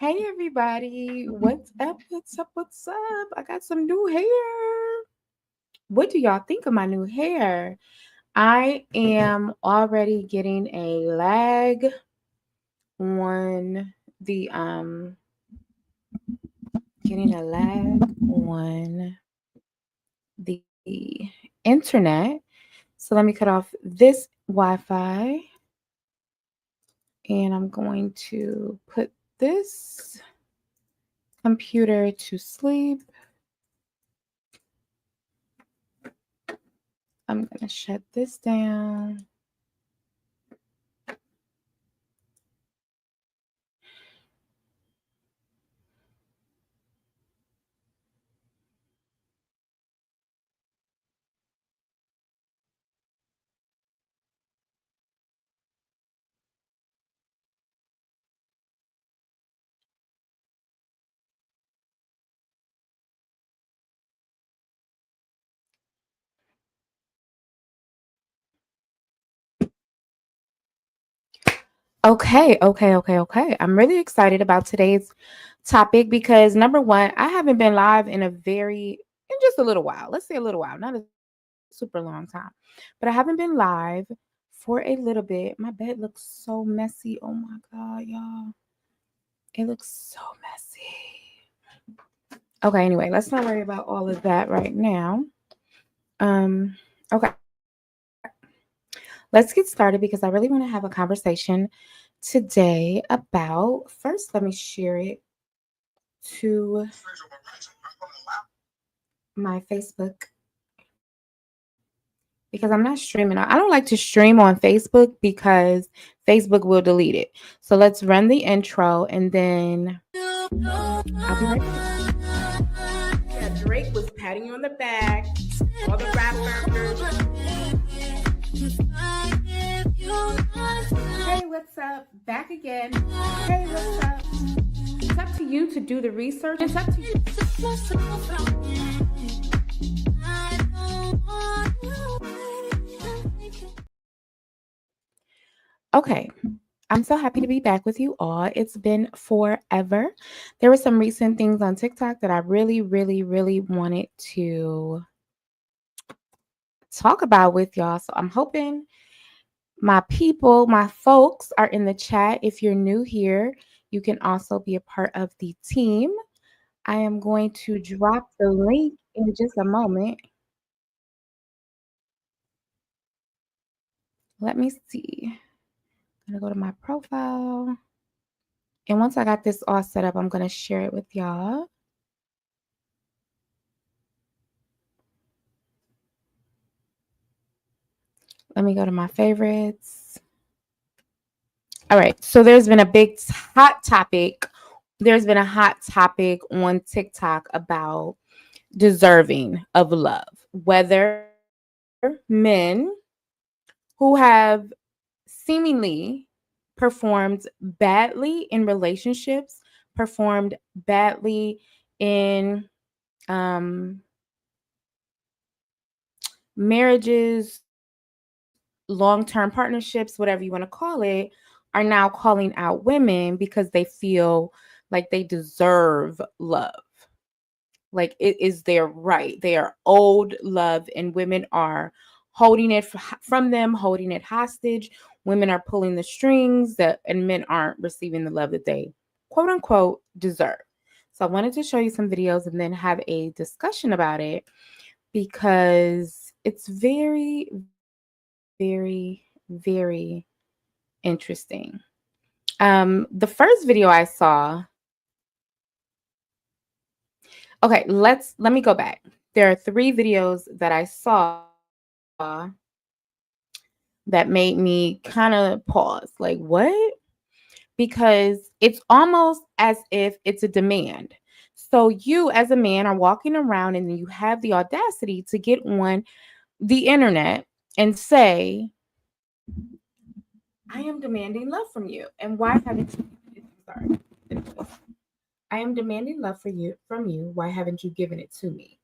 Hey everybody, what's up? What's up? What's up? I got some new hair. What do y'all think of my new hair? I am already getting a lag on the getting a lag on the internet. So let me cut off this Wi-Fi and I'm going to put this computer to sleep. I'm going to shut this down. Okay. I'm really excited about today's topic because number one, I haven't been live in just a little while. Let's say a little while, not a super long time, but I haven't been live for a little bit. My bed looks so messy. Oh my God, y'all. It looks so messy. Okay, anyway, let's not worry about all of that right now. Okay. Let's get started because I really want to have a conversation today about first let me share it to my Facebook because I'm not streaming. I don't like to stream on Facebook because Facebook will delete it. So let's run the intro and then I'll be right back. Yeah, Drake was patting you on the back. All the rappers. Hey, what's up? Back again. Hey, what's up? It's up to you to do the research. It's up to you. Okay. I'm so happy to be back with you all. It's been forever. There were some recent things on TikTok that I really wanted to talk about with y'all. So I'm hoping my people, my folks are in the chat. If you're new here, you can also be a part of the team. I am going to drop the link in just a moment. Let me see. I'm going to go to my profile. And once I got this all set up, I'm going to share it with y'all. Let me go to my favorites. All right. So there's been a hot topic. There's been a hot topic on TikTok about deserving of love, whether men who have seemingly performed badly in relationships, performed badly in marriages, long-term partnerships, whatever you want to call it, are now calling out women because they feel like they deserve love. Like it is their right. They are owed love, and women are holding it from them, holding it hostage. Women are pulling the strings and men aren't receiving the love that they quote unquote deserve. So I wanted to show you some videos and then have a discussion about it because it's very interesting. The first video I saw. Okay, let me go back. There are 3 videos that I saw that made me kind of pause. Like, what? Because it's almost as if it's a demand. So you as a man are walking around and you have the audacity to get on the internet and say, I am demanding love from you. And why haven't you sorry. I am demanding love from you. Why haven't you given it to me?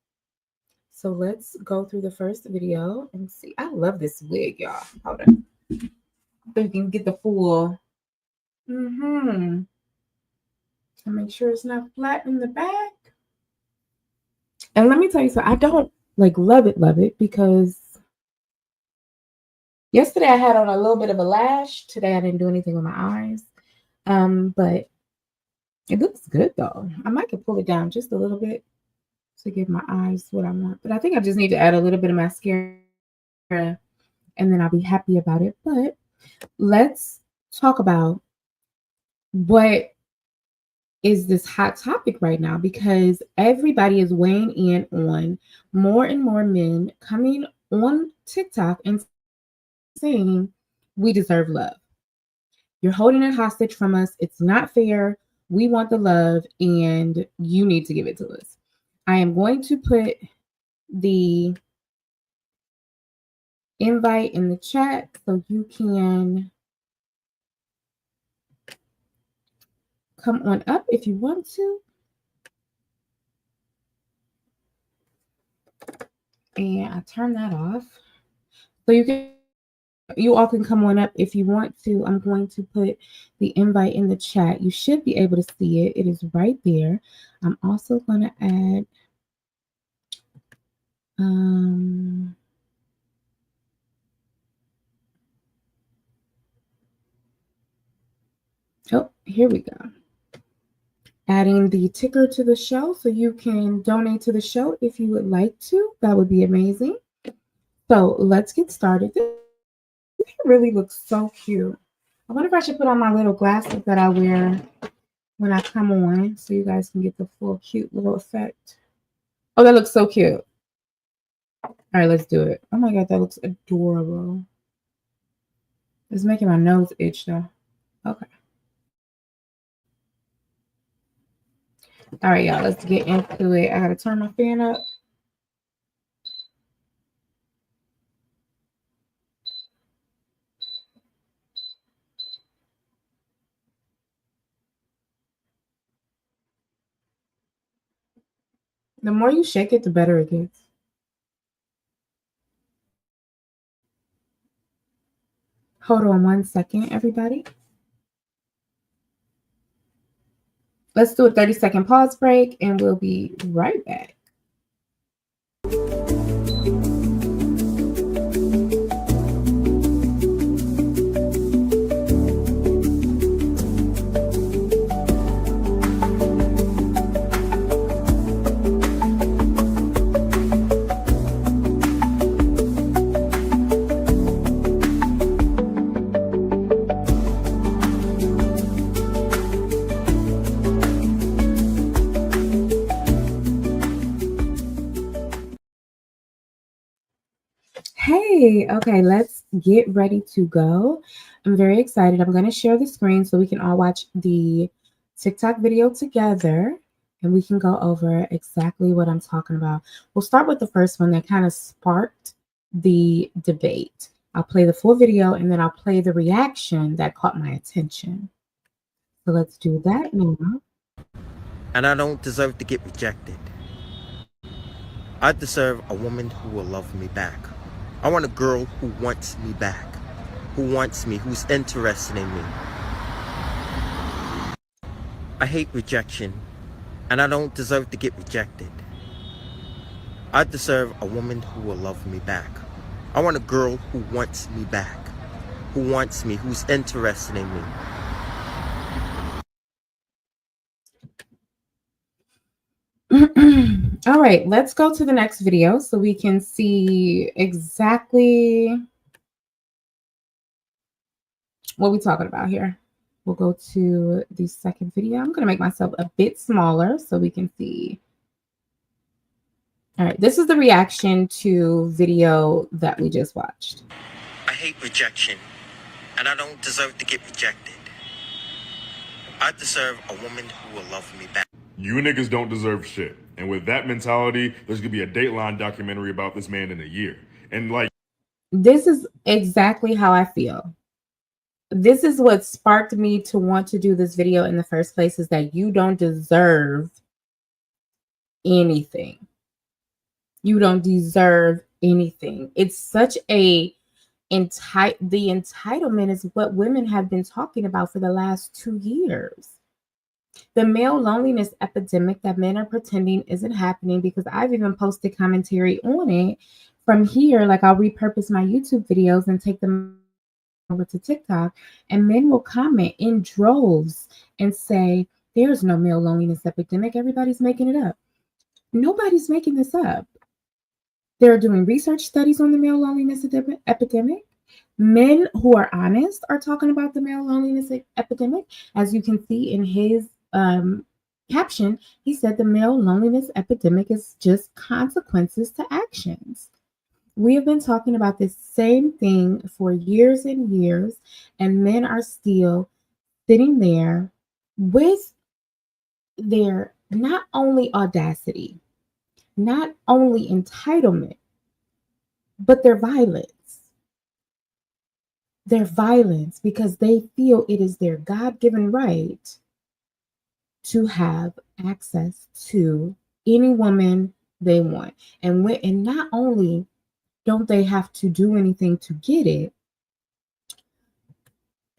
So let's go through the first video and see. I love this wig, y'all. Hold on. So you can get the full. And make sure it's not flat in the back. And let me tell you something, I don't like love it because yesterday I had on a little bit of a lash. Today I didn't do anything with my eyes. But it looks good though. I might could pull it down just a little bit to give my eyes what I want. But I think I just need to add a little bit of mascara and then I'll be happy about it. But let's talk about what is this hot topic right now because everybody is weighing in on more and more men coming on TikTok and saying we deserve love. You're holding it hostage from us. It's not fair. We want the love and you need to give it to us. I am going to put the invite in the chat so you can come on up if you want to. And I turn that off. So you all can come on up if you want to. I'm going to put the invite in the chat. You should be able to see it. It is right there. I'm also going to add oh, here we go. Adding the ticker to the show so you can donate to the show if you would like to. That would be amazing. So let's get started. This really looks so cute. I wonder if I should put on my little glasses that I wear when I come on so you guys can get the full cute little effect. Oh, that looks so cute. All right, let's do it. Oh my God, that looks adorable. It's making my nose itch though. Okay. All right, y'all, let's get into it. I gotta turn my fan up. The more you shake it, the better it gets. Hold on 1 second, everybody. Let's do a 30-second pause break and we'll be right back. Hey, okay, let's get ready to go. I'm very excited. I'm going to share the screen so we can all watch the TikTok video together and we can go over exactly what I'm talking about. We'll start with the first one that kind of sparked the debate. I'll play the full video and then I'll play the reaction that caught my attention. So let's do that now. And I don't deserve to get rejected. I deserve a woman who will love me back. I want a girl who wants me back, who wants me, who's interested in me. I hate rejection, and I don't deserve to get rejected. I deserve a woman who will love me back. I want a girl who wants me back, who wants me, who's interested in me. All right, let's go to the next video so we can see exactly what we're talking about here. We'll go to the second video. I'm going to make myself a bit smaller so we can see. All right, this is the reaction to video that we just watched. I hate rejection, and I don't deserve to get rejected. I deserve a woman who will love me back. You niggas don't deserve shit. And with that mentality, there's gonna be a Dateline documentary about this man in a year. And like, this is exactly how I feel. This is what sparked me to want to do this video in the first place, is that you don't deserve anything. You don't deserve anything. It's such a the entitlement is what women have been talking about for the last 2 years. The male loneliness epidemic that men are pretending isn't happening, because I've even posted commentary on it from here. Like, I'll repurpose my YouTube videos and take them over to TikTok, and men will comment in droves and say, there's no male loneliness epidemic. Everybody's making it up. Nobody's making this up. They're doing research studies on the male loneliness epidemic. Men who are honest are talking about the male loneliness epidemic. As you can see in his caption, he said the male loneliness epidemic is just consequences to actions. We have been talking about this same thing for years and years, and men are still sitting there with their not only audacity, not only entitlement, but their violence. Their violence, because they feel it is their God-given right to have access to any woman they want. And not only don't they have to do anything to get it,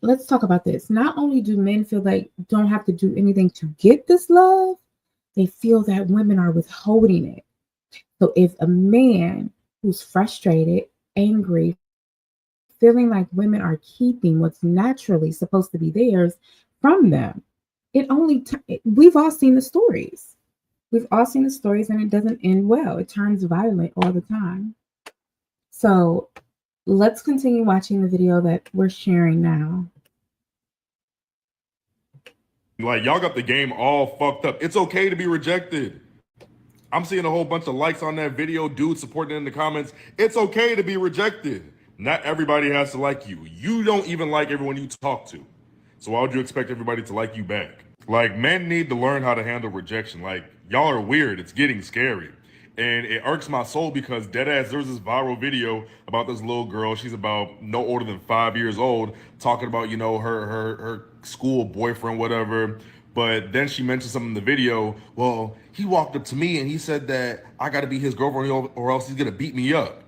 let's talk about this. Not only do men feel like don't have to do anything to get this love, they feel that women are withholding it. So if a man who's frustrated, angry, feeling like women are keeping what's naturally supposed to be theirs from them, we've all seen the stories. We've all seen the stories, and it doesn't end well. It turns violent all the time. So let's continue watching the video that we're sharing now. Like, y'all got the game all fucked up. It's okay to be rejected. I'm seeing a whole bunch of likes on that video, dudes supporting it in the comments. It's okay to be rejected. Not everybody has to like you. You don't even like everyone you talk to. So why would you expect everybody to like you back? Like, men need to learn how to handle rejection. Like, y'all are weird. It's getting scary. And it irks my soul because deadass, there's this viral video about this little girl. She's about no older than 5 years old, talking about, you know, her school boyfriend, whatever. But then she mentioned something in the video. Well, he walked up to me and he said that I got to be his girlfriend or else he's going to beat me up.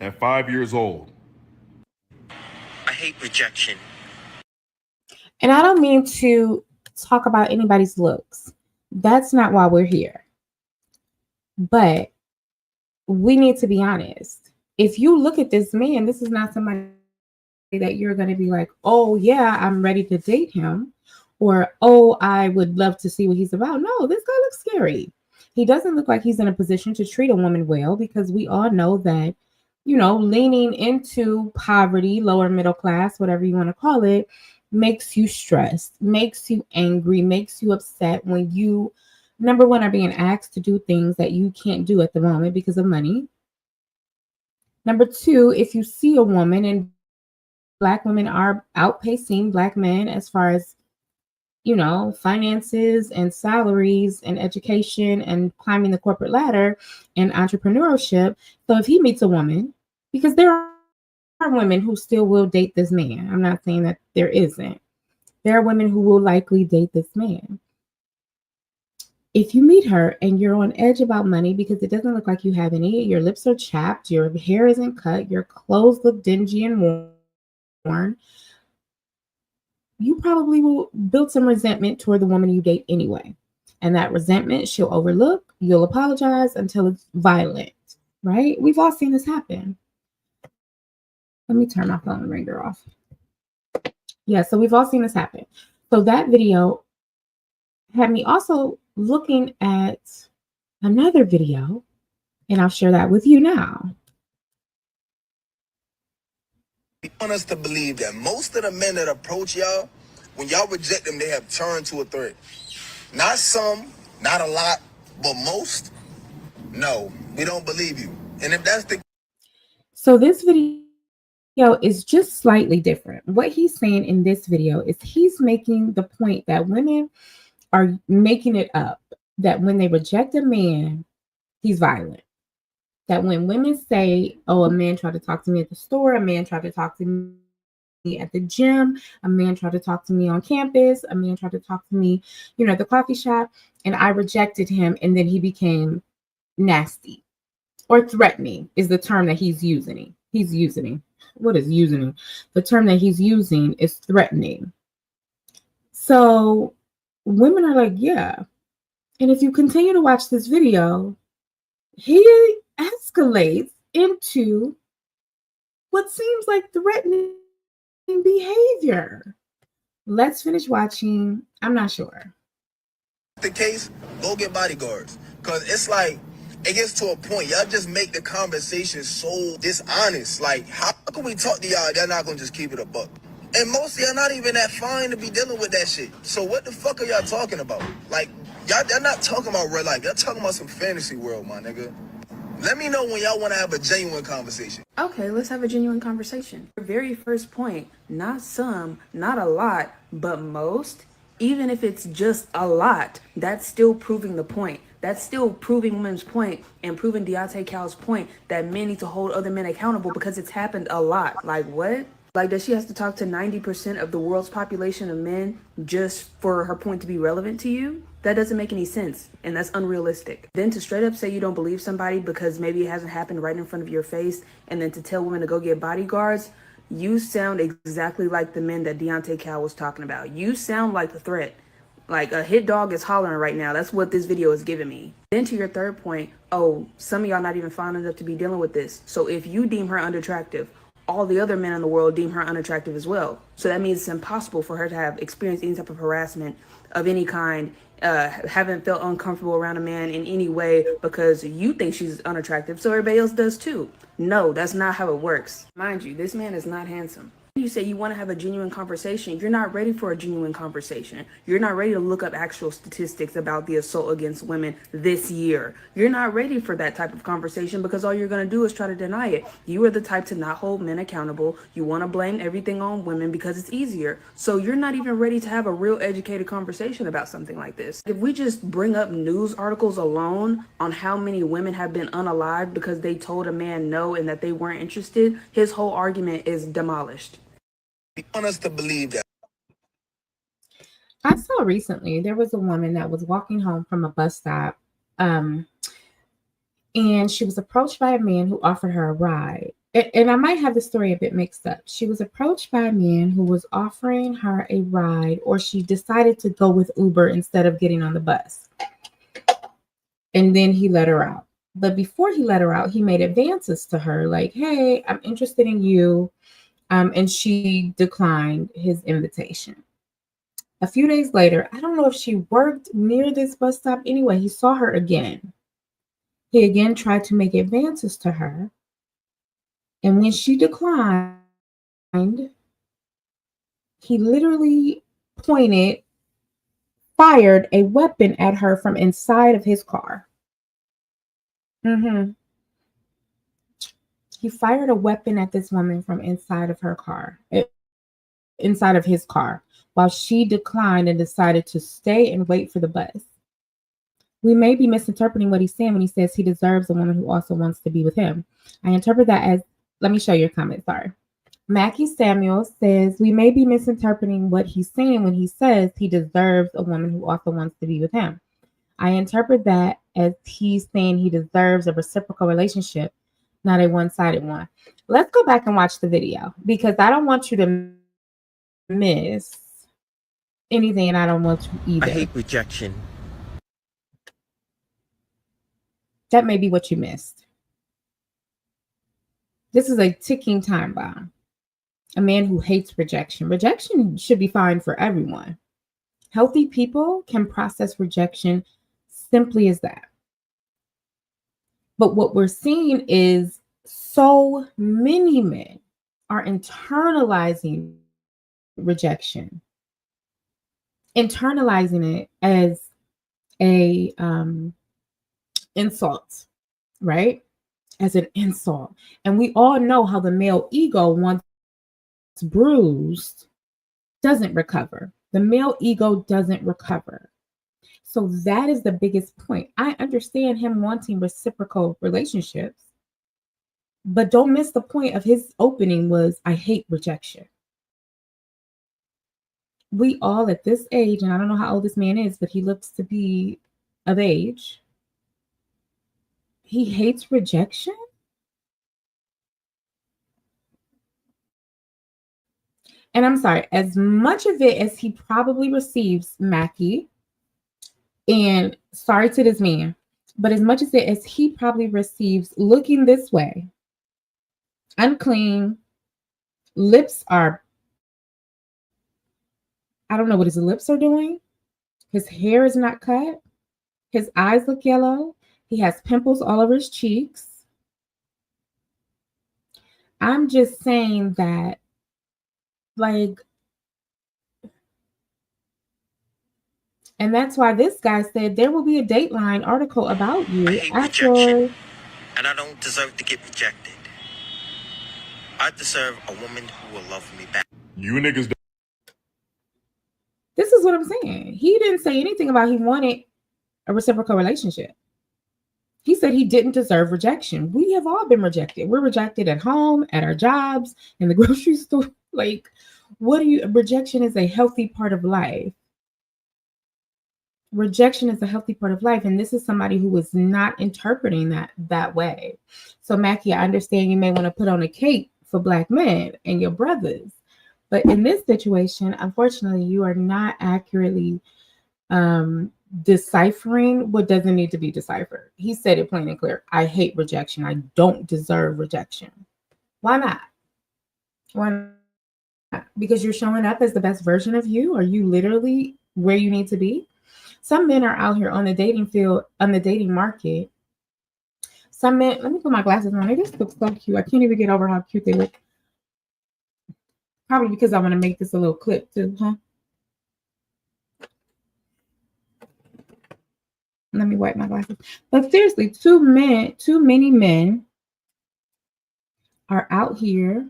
At 5 years old. I hate rejection. And I don't mean to talk about anybody's looks. That's not why we're here. But we need to be honest. If you look at this man, this is not somebody that you're going to be like, oh, yeah, I'm ready to date him. Or, oh, I would love to see what he's about. No, this guy looks scary. He doesn't look like he's in a position to treat a woman well, because we all know that, you know, leaning into poverty, lower middle class, whatever you want to call it, makes you stressed, makes you angry, makes you upset when you, number one, are being asked to do things that you can't do at the moment because of money. Number two, if you see a woman, and Black women are outpacing Black men as far as, you know, finances and salaries and education and climbing the corporate ladder and entrepreneurship. So if he meets a woman, because there are women who still will date this man. I'm not saying that there isn't. There are women who will likely date this man. If you meet her and you're on edge about money because it doesn't look like you have any, your lips are chapped, your hair isn't cut, your clothes look dingy and worn, you probably will build some resentment toward the woman you date anyway. And that resentment she'll overlook, you'll apologize until it's violent, right? We've all seen this happen. Let me turn my phone ringer off. Yeah, so we've all seen this happen. So that video had me also looking at another video, and I'll share that with you now. We want us to believe that most of the men that approach y'all, when y'all reject them, they have turned to a threat. Not some, not a lot, but most. No, we don't believe you. And if that's the So this video is just slightly different. What he's saying in this video is he's making the point that women are making it up, that when they reject a man, he's violent. That when women say, oh, a man tried to talk to me at the store, a man tried to talk to me at the gym, a man tried to talk to me on campus, a man tried to talk to me, you know, at the coffee shop, and I rejected him, and then he became nasty or threatening is the term that he's using. What is using? The term that he's using is threatening. So women are like, yeah. And if you continue to watch this video, he escalates into what seems like threatening behavior. Let's finish watching. I'm not sure. The case, go get bodyguards. Cause it's like, it gets to a point, y'all just make the conversation so dishonest. Like, how can we talk to y'all? Y'all not gonna just keep it a buck. And most of y'all not even that fine to be dealing with that shit. So what the fuck are y'all talking about? Like, y'all not talking about real life. Y'all talking about some fantasy world, my nigga. Let me know when y'all want to have a genuine conversation. Okay, let's have a genuine conversation. Your very first point, not some, not a lot, but most, even if it's just a lot, that's still proving the point. That's still proving women's point and proving Deontay Cal's point that men need to hold other men accountable because it's happened a lot. Like what? Like, does she have to talk to 90% of the world's population of men just for her point to be relevant to you? That doesn't make any sense, and that's unrealistic. Then to straight up say you don't believe somebody because maybe it hasn't happened right in front of your face, and then to tell women to go get bodyguards, you sound exactly like the men that Deontay Cal was talking about. You sound like the threat. Like a hit dog is hollering right now. That's what this video is giving me. Then to your third point, oh, some of y'all not even fine enough to be dealing with this. So if you deem her unattractive, all the other men in the world deem her unattractive as well. So that means it's impossible for her to have experienced any type of harassment of any kind, haven't felt uncomfortable around a man in any way because you think she's unattractive, so everybody else does too. No, that's not how it works. Mind you, this man is not handsome. You say you want to have a genuine conversation. You're not ready for a genuine conversation. You're not ready to look up actual statistics about the assault against women this year. You're not ready for that type of conversation because all you're going to do is try to deny it. You are the type to not hold men accountable. You want to blame everything on women because it's easier. So you're not even ready to have a real educated conversation about something like this. If we just bring up news articles alone on how many women have been unalived because they told a man no and that they weren't interested, his whole argument is demolished. You want us to believe that. I saw recently there was a woman that was walking home from a bus stop, and she was approached by a man who offered her a ride. And I might have the story a bit mixed up. She was approached by a man who was offering her a ride, or she decided to go with Uber instead of getting on the bus. And then he let her out. But before he let her out, he made advances to her like, hey, I'm interested in you. And she declined his invitation. A few days later, I don't know if she worked near this bus stop. Anyway, he saw her again. He again tried to make advances to her. And when she declined, he literally fired a weapon at her from inside of his car. He fired a weapon at this woman from inside of her car, inside of his car, while she declined and decided to stay and wait for the bus. We may be misinterpreting what he's saying when he says he deserves a woman who also wants to be with him. I interpret that as, let me show you a comment, sorry. Mackie Samuel says, we may be misinterpreting what he's saying when he says he deserves a woman who also wants to be with him. I interpret that as he's saying he deserves a reciprocal relationship, not a one-sided one. Let's go back and watch the video because I don't want you to miss anything and I don't want to either. I hate rejection. That may be what you missed. This is a ticking time bomb. A man who hates rejection. Rejection should be fine for everyone. Healthy people can process rejection simply as that. But what we're seeing is so many men are internalizing rejection, internalizing it as a insult, right? As an insult. And we all know how the male ego, once bruised, doesn't recover. The male ego doesn't recover. So that is the biggest point. I understand him wanting reciprocal relationships, but don't miss the point of his opening was, I hate rejection. We all at this age, and I don't know how old this man is, but he looks to be of age. He hates rejection? And I'm sorry, as much of it as he probably receives, Mackie, and sorry to this man, but as much as he probably receives looking this way, unclean, lips are, I don't know what his lips are doing. His hair is not cut. His eyes look yellow. He has pimples all over his cheeks. I'm just saying that, like, and that's why this guy said there will be a Dateline article about you I hate after. rejection, and I don't deserve to get rejected. I deserve a woman who will love me back. You niggas. This is what I'm saying. He didn't say anything about he wanted a reciprocal relationship. He said he didn't deserve rejection. We have all been rejected. We're rejected at home, at our jobs, in the grocery store. Like, rejection is a healthy part of life. Rejection is a healthy part of life. And this is somebody who is not interpreting that way. So, Mackie, I understand you may want to put on a cape for Black men and your brothers. But in this situation, unfortunately, you are not accurately deciphering what doesn't need to be deciphered. He said it plain and clear. I hate rejection. I don't deserve rejection. Why not? Why not? Because you're showing up as the best version of you? Are you literally where you need to be? Some men are out here on the dating field, on the dating market. Some men, let me put my glasses on. They just look so cute. I can't even get over how cute they look. Probably because I want to make this a little clip too, huh? Let me wipe my glasses. But seriously, too many men are out here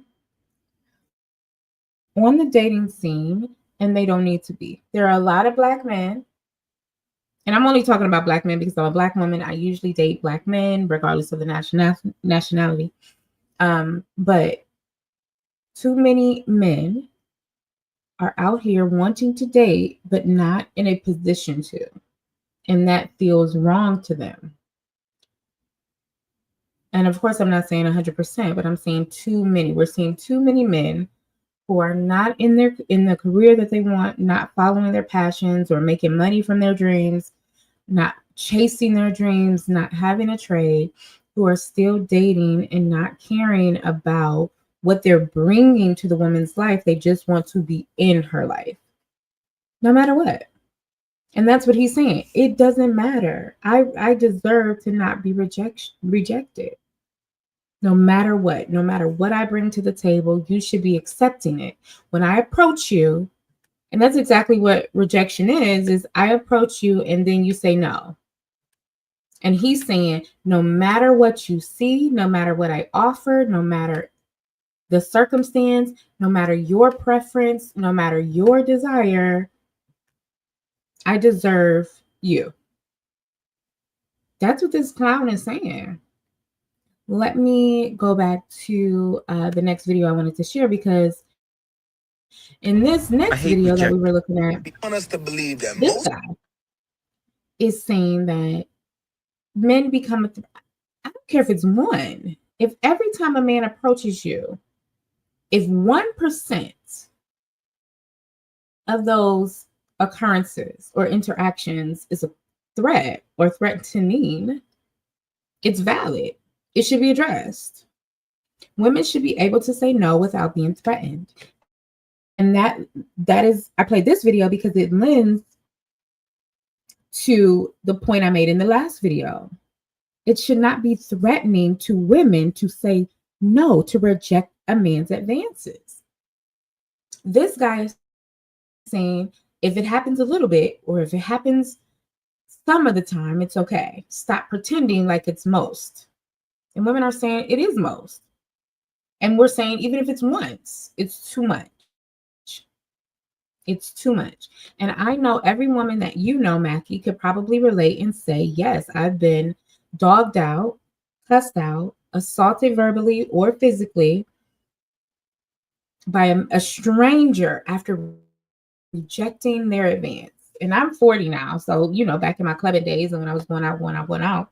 on the dating scene, and they don't need to be. There are a lot of Black men, and I'm only talking about Black men because I'm a Black woman. I usually date Black men, regardless of the nationality. But too many men are out here wanting to date, but not in a position to. And that feels wrong to them. And of course, I'm not saying 100%, but I'm saying too many. We're seeing too many men who are not in the career that they want, not following their passions or making money from their dreams, not chasing their dreams, not having a trade, who are still dating and not caring about what they're bringing to the woman's life. They just want to be in her life, no matter what. And that's what he's saying. It doesn't matter. I deserve to not be rejected. No matter what I bring to the table, you should be accepting it. When I approach you, and that's exactly what rejection is I approach you and then you say no. And he's saying, no matter what you see, no matter what I offer, no matter the circumstance, no matter your preference, no matter your desire, I deserve you. That's what this clown is saying. Let me go back to the next video I wanted to share, because in this next video that we were looking at, They want us to believe that this most guy is saying that men become I don't care if it's one. If every time a man approaches you, if 1% of those occurrences or interactions is a threat or threatening, it's valid. It should be addressed. Women should be able to say no without being threatened. And that is, I played this video because it lends to the point I made in the last video. It should not be threatening to women to say no, to reject a man's advances. This guy is saying, if it happens a little bit, or if it happens some of the time, it's okay. Stop pretending like it's most. And women are saying it is most. And we're saying even if it's once, it's too much. It's too much. And I know every woman that you know, Mackie, could probably relate and say, yes, I've been dogged out, cussed out, assaulted verbally or physically by a stranger after rejecting their advance. And I'm 40 now. So, back in my clubbing days and when I was going out,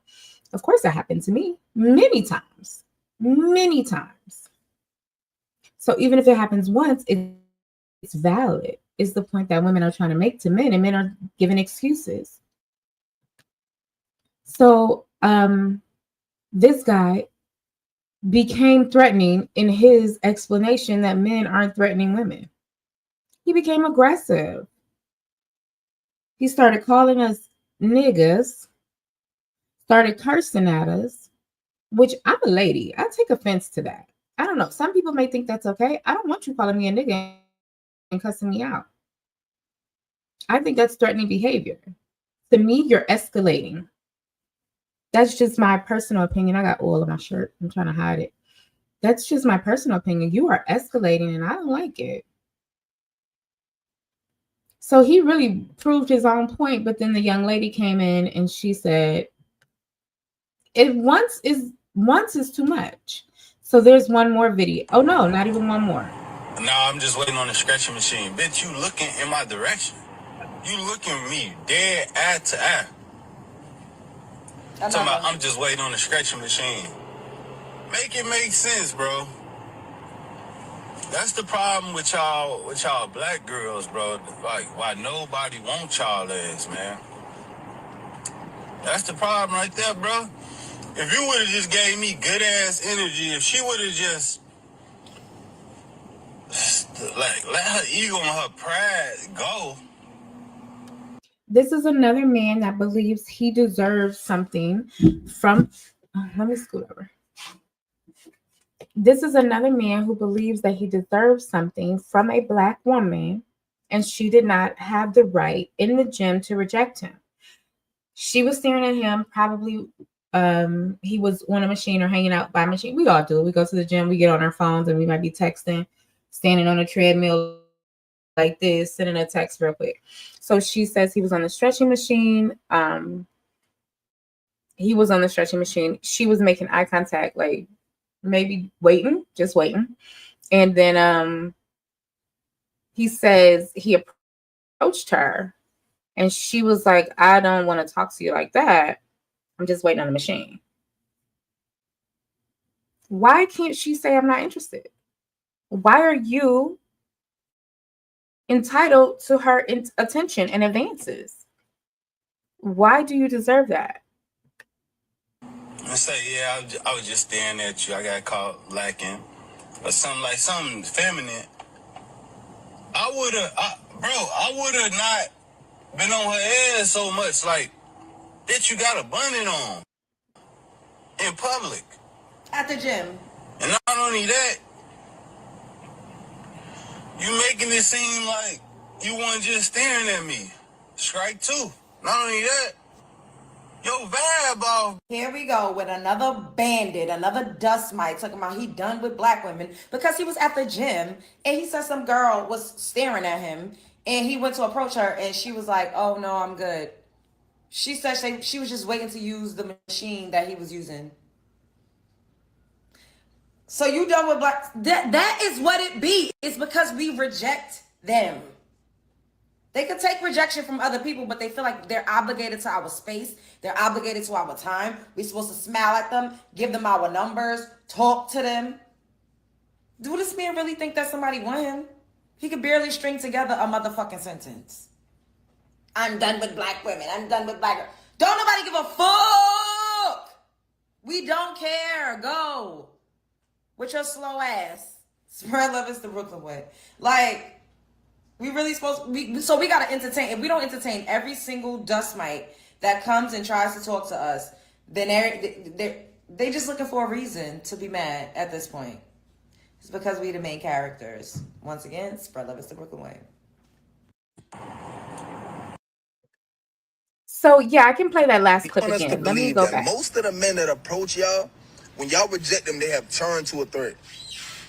of course that happened to me many times. So even if it happens once, it's it's valid, is the point that women are trying to make to men, and men are giving excuses. So this guy became threatening in his explanation that men aren't threatening women. He became aggressive. He started calling us niggas, started cursing at us, which I'm a lady. I take offense to that. I don't know. Some people may think that's okay. I don't want you calling me a nigga and cussing me out. I think that's threatening behavior. To me, you're escalating. That's just my personal opinion. I got oil on my shirt. I'm trying to hide it. That's just my personal opinion. You are escalating, and I don't like it. So he really proved his own point, but then the young lady came in and she said, once is too much. So there's one more video. Oh no, not even one more. Nah, I'm just waiting on the scratching machine. Bitch, you looking in my direction. You looking me dead eye to eye. I'm just waiting on the scratching machine. Make it make sense, bro. That's the problem with y'all black girls, bro. Like, why nobody wants y'all ass, man. That's the problem right there, bro. If you would have just gave me good ass energy, if she would have just like let her ego and her pride go. This is another man that believes he deserves something from. Let me scoot over. This is another man who believes that he deserves something from a black woman, and she did not have the right in the gym to reject him. She was staring at him. Probably he was on a machine or hanging out by a machine. We all do. We go to the gym, we get on our phones, and we might be texting, standing on a treadmill like this, sending a text real quick. So she says he was on the stretching machine. He was on the stretching machine. She was making eye contact, like maybe just waiting. And then he says he approached her and she was like, I don't want to talk to you like that. I'm just waiting on the machine. Why can't she say I'm not interested? Why are you entitled to her attention and advances? Why do you deserve that? I say, yeah, I was just staring at you. I got caught lacking. Or something feminine. I would have not been on her ass so much. Like, bitch, you got a bonnet on. In public. At the gym. And not only that, you making it seem like you weren't just staring at me. Strike two. Not only that, your vibe off. Here we go with another bandit, another dust mite talking about he done with black women because he was at the gym and he said some girl was staring at him and he went to approach her and she was like, oh no, I'm good. She said she was just waiting to use the machine that he was using. So you done with black? That is what it be. It's because we reject them. They could take rejection from other people, but they feel like they're obligated to our space. They're obligated to our time. We're supposed to smile at them, give them our numbers, talk to them. Do this man really think that somebody want him? He could barely string together a motherfucking sentence. I'm done with black women. I'm done with black girls. Don't nobody give a fuck. We don't care. Go. With your slow ass. Spread love is the Brooklyn way. Like, we really so we gotta entertain. If we don't entertain every single dust mite that comes and tries to talk to us, then they just looking for a reason to be mad at this point. It's because we the main characters. Once again, spread love is the Brooklyn way. So yeah, I can play that last clip want us to again. Let me believe go that back. most of the men that approach y'all, when y'all reject them, they have turned to a threat.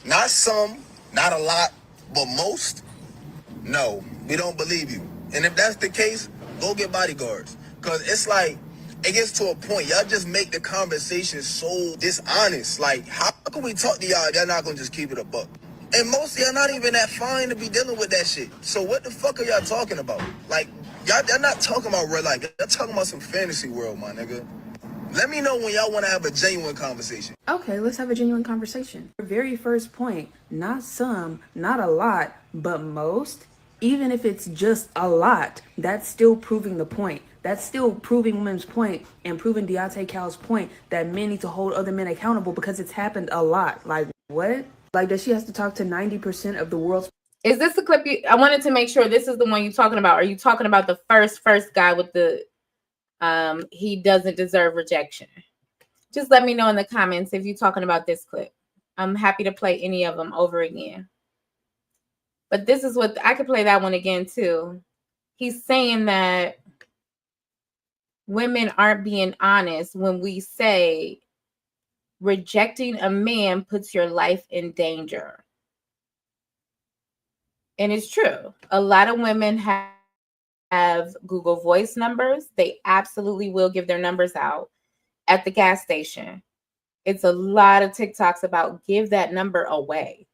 Not some, not a lot, but most. No, we don't believe you. And if that's the case, go get bodyguards. Because it's like, it gets to a point, y'all just make the conversation so dishonest. Like, how can we talk to y'all if y'all not going to just keep it a buck? And most of y'all not even that fine to be dealing with that shit. So what the fuck are y'all talking about? Like, y'all not talking about real life. Y'all talking about some fantasy world, my nigga. Let me know when y'all want to have a genuine conversation. Okay, let's have a genuine conversation. Your very first point, not some, not a lot, but most, even if it's just a lot, that's still proving the point. That's still proving women's point and proving Deontay Cal's point that men need to hold other men accountable because it's happened a lot. Like, what? Like that she has to talk to 90% of the world's. Is this the clip I wanted to make sure this is the one you're talking about? Are you talking about the first guy with the he doesn't deserve rejection? Just let me know in the comments if you're talking about this clip. I'm happy to play any of them over again. But this is what I could play that one again too. He's saying that women aren't being honest when we say rejecting a man puts your life in danger. And it's true. A lot of women have Google Voice numbers. They absolutely will give their numbers out at the gas station. It's a lot of TikToks about give that number away.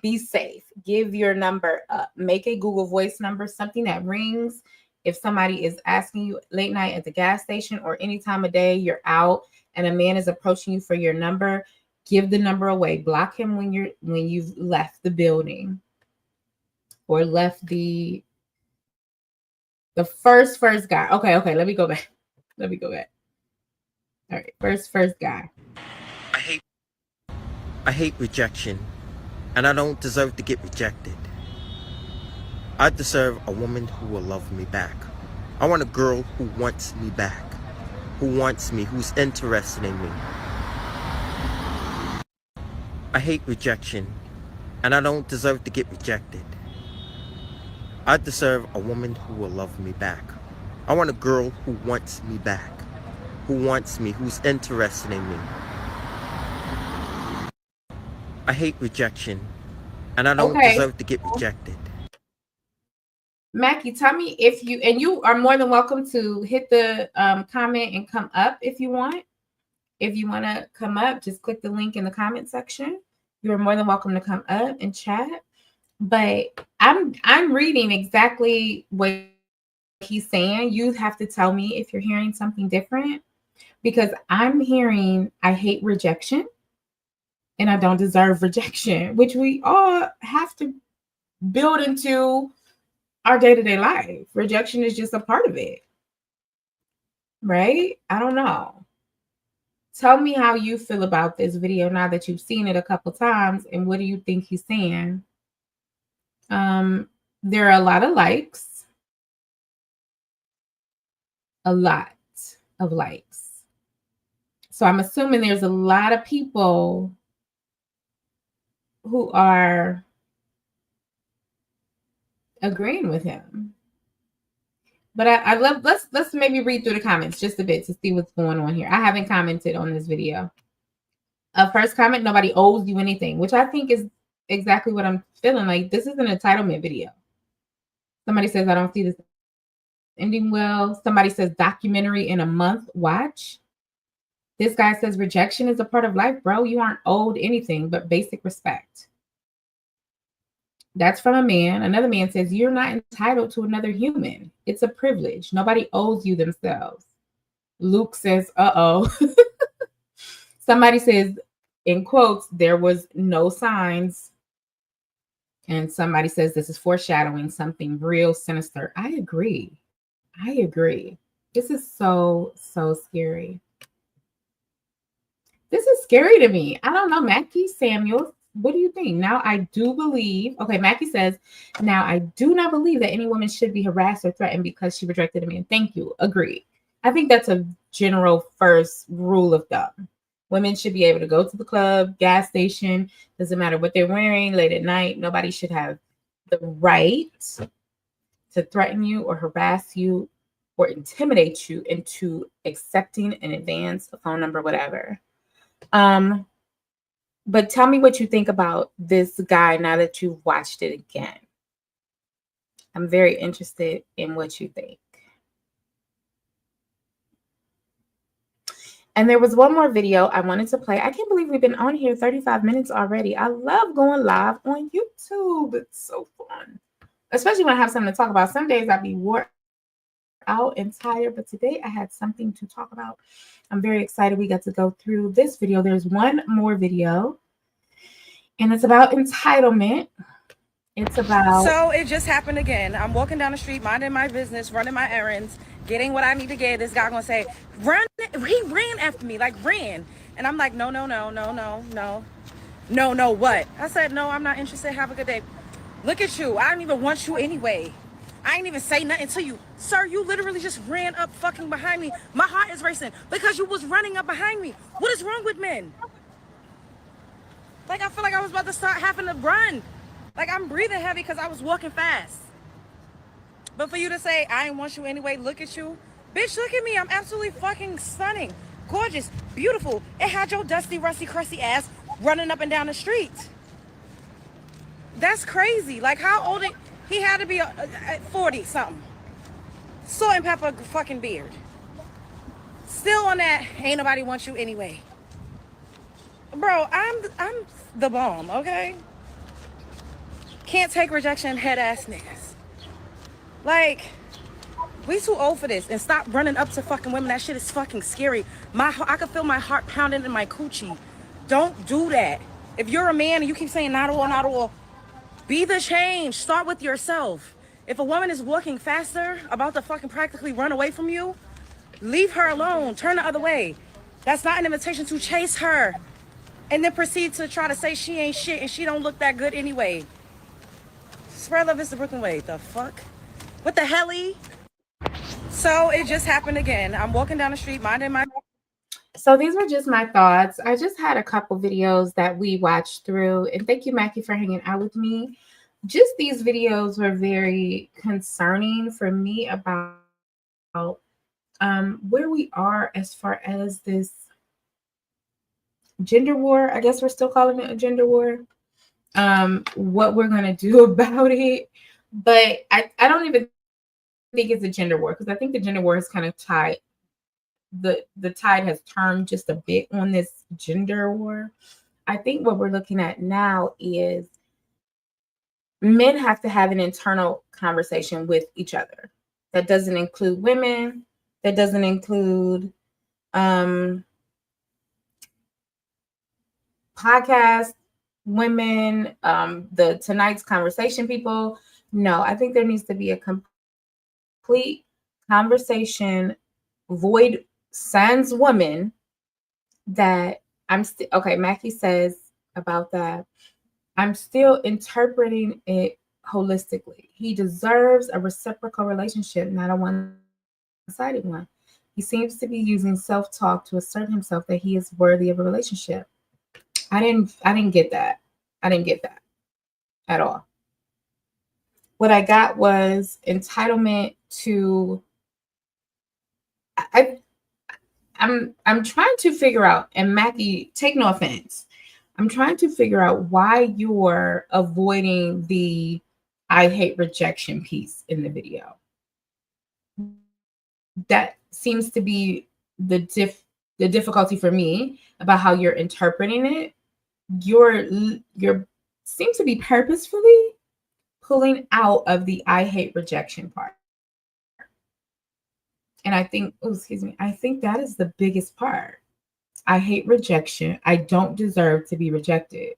Be safe. Give your number up. Make a Google Voice number, something that rings. If somebody is asking you late night at the gas station or any time of day, you're out and a man is approaching you for your number, give the number away. Block him when you've left the building or left the first guy. Okay, let me go back. All right, first guy. I hate rejection, and I don't deserve to get rejected. I deserve a woman who will love me back. I want a girl who wants me back, who wants me, who's interested in me. I hate rejection, and I don't deserve to get rejected. I deserve a woman who will love me back. I want a girl who wants me back, who wants me, who's interested in me. I hate rejection, and I don't deserve to get rejected. Mackie, tell me if you are more than welcome to hit the comment and come up if you want. If you want to come up, just click the link in the comment section. You're more than welcome to come up and chat. But I'm reading exactly what he's saying. You have to tell me if you're hearing something different, because I'm hearing I hate rejection and I don't deserve rejection, which we all have to build into our day-to-day life. Rejection is just a part of it, right? I don't know. Tell me how you feel about this video now that you've seen it a couple times, and what do you think he's saying? There are a lot of likes. A lot of likes. So I'm assuming there's a lot of people who are agreeing with him. But I love, let's maybe read through the comments just a bit to see what's going on here. I haven't commented on this video. First comment, nobody owes you anything, which I think is exactly what I'm feeling like. This is an entitlement video. Somebody says, I don't see this ending well. Somebody says documentary in a month. Watch. This guy says rejection is a part of life, bro. You aren't owed anything but basic respect. That's from a man. Another man says you're not entitled to another human. It's a privilege. Nobody owes you themselves. Luke says, uh-oh. Somebody says, in quotes, there was no signs. And somebody says this is foreshadowing something real sinister. I agree. This is so scary. This is scary to me. I don't know, Mackie, Samuel, what do you think? Now I do believe, okay, Mackie says, now I do not believe that any woman should be harassed or threatened because she rejected a man. Thank you. Agreed. I think that's a general first rule of thumb. Women should be able to go to the club, gas station, doesn't matter what they're wearing, late at night. Nobody should have the right to threaten you or harass you or intimidate you into accepting in advance a phone number, whatever. But tell me what you think about this guy now that you've watched it again. I'm very interested in what you think. And there was one more video I wanted to play. I can't believe we've been on here 35 minutes already. I love going live on YouTube. It's so fun, especially when I have something to talk about. Some days I'd be wore out and tired, but today I had something to talk about. I'm very excited we got to go through this video. There's one more video, and it's about entitlement. It's about So it just happened again. I'm walking down the street, minding my business, running my errands, getting what I need to get. This guy gonna say, run. He ran after me, like ran. And I'm like, no, no, no, no, no, no. No, no, what? I said, no, I'm not interested. Have a good day. Look at you. I didn't even want you anyway. I ain't even say nothing to you. Sir, you literally just ran up fucking behind me. My heart is racing because you was running up behind me. What is wrong with men? Like, I feel like I was about to start having to run. Like, I'm breathing heavy because I was walking fast. But for you to say, I ain't want you anyway, look at you. Bitch, look at me. I'm absolutely fucking stunning. Gorgeous. Beautiful. It had your dusty, rusty, crusty ass running up and down the street. That's crazy. Like, how old he had to be 40 something. Salt and pepper fucking beard. Still on that, ain't nobody wants you anyway. Bro, I'm the bomb, okay? Can't take rejection, head ass niggas. Like, we too old for this. And stop running up to fucking women. That shit is fucking scary. I can feel my heart pounding in my coochie. Don't do that. If you're a man and you keep saying not all, not all, be the change. Start with yourself. If a woman is walking faster, about to fucking practically run away from you, leave her alone. Turn the other way. That's not an invitation to chase her. And then proceed to try to say she ain't shit and she don't look that good anyway. Spread love is the Brooklyn way. The fuck? What the helly? So it just happened again. I'm walking down the street, minding my... So these were just my thoughts. I just had a couple videos that we watched through, and thank you, Mackie, for hanging out with me. Just these videos were very concerning for me about where we are as far as this gender war. I guess we're still calling it a gender war. What we're gonna do about it. But I don't even think it's a gender war, because I think the gender war is kind of tied. The tide has turned just a bit on this gender war. I think what we're looking at now is men have to have an internal conversation with each other. That doesn't include women. That doesn't include podcast women, the tonight's conversation people. No, I think there needs to be a complete conversation, void sans woman, that I'm still okay. Mackie says about that, I'm still interpreting it holistically. He deserves a reciprocal relationship, not a one-sided one. He seems to be using self-talk to assert himself that he is worthy of a relationship. I didn't get that. I didn't get that at all. What I got was entitlement to... I'm trying to figure out, and Mackie, take no offense, I'm trying to figure out why you're avoiding the I hate rejection piece in the video. That seems to be the difficulty for me about how you're interpreting it. You're seems to be purposefully pulling out of the I hate rejection part. And I think, I think that is the biggest part. I hate rejection. I don't deserve to be rejected.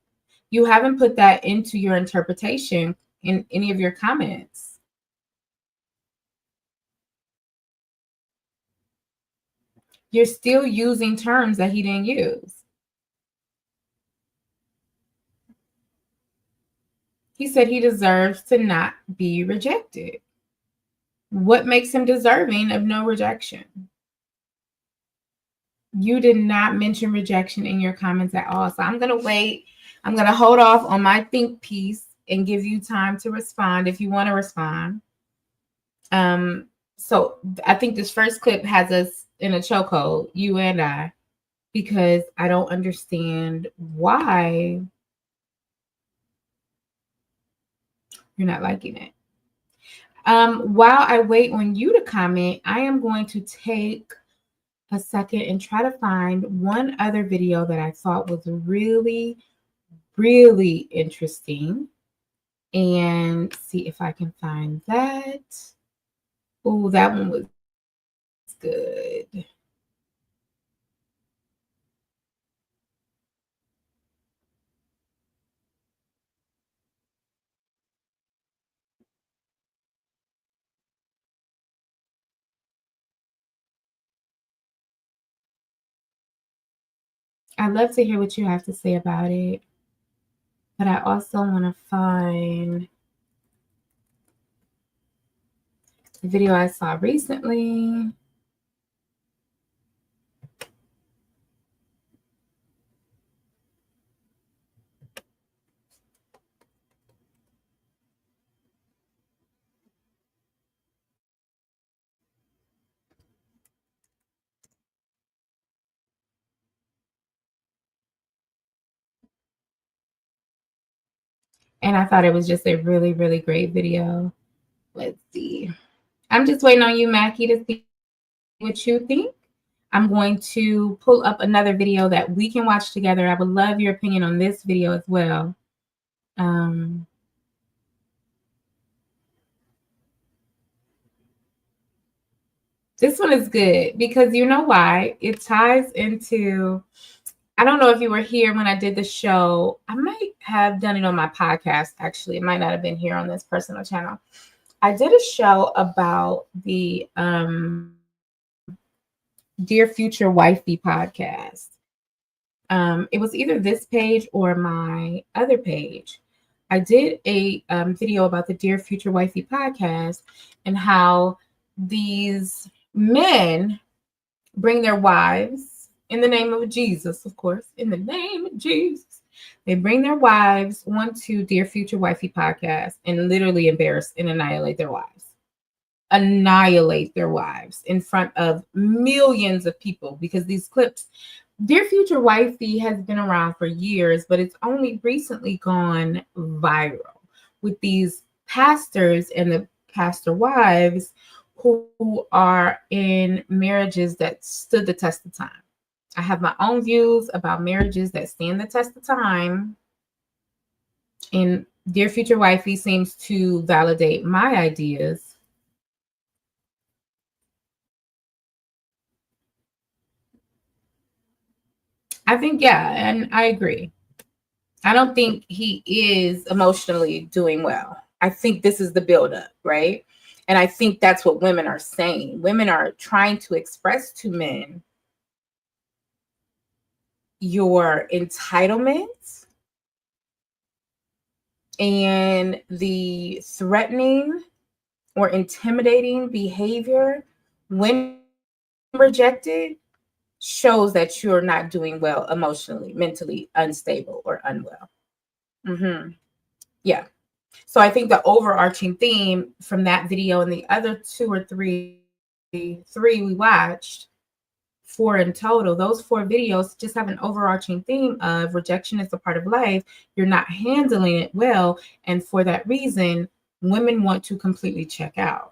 You haven't put that into your interpretation in any of your comments. You're still using terms that he didn't use. He said he deserves to not be rejected. What makes him deserving of no rejection? You did not mention rejection in your comments at all. So I'm going to wait. I'm going to hold off on my think piece and give you time to respond if you want to respond. So I think this first clip has us in a chokehold, you and I, because I don't understand why you're not liking it. While I wait on you to comment, I am going to take a second and try to find one other video that I thought was really, really interesting, and see if I can find that. Oh, that one was good. I'd love to hear what you have to say about it. But I also want to find the video I saw recently. And I thought it was just a really, really great video. Let's see. I'm just waiting on you, Mackie, to see what you think. I'm going to pull up another video that we can watch together. I would love your opinion on this video as well. This one is good because you know why? It ties into, I don't know if you were here when I did the show. I might have done it on my podcast, actually. It might not have been here on this personal channel. I did a show about the Dear Future Wifey podcast. It was either this page or my other page. I did a video about the Dear Future Wifey podcast and how these men bring their wives in the name of Jesus, of course, in the name of Jesus. They bring their wives onto Dear Future Wifey podcast and literally embarrass and annihilate their wives. Annihilate their wives in front of millions of people, because these clips, Dear Future Wifey has been around for years, but it's only recently gone viral with these pastors and the pastor wives who are in marriages that stood the test of time. I have my own views about marriages that stand the test of time, and Dear Future Wifey seems to validate my ideas. I think, yeah, and I agree. I don't think he is emotionally doing well. I think this is the buildup, right? And I think that's what women are saying. Women are trying to express to men your entitlement and the threatening or intimidating behavior when rejected shows that you're not doing well emotionally, mentally unstable or unwell. Yeah. So I think the overarching theme from that video and the other two or three we watched, 4 in total, those 4 videos just have an overarching theme of rejection is a part of life. You're not handling it well. And for that reason, women want to completely check out.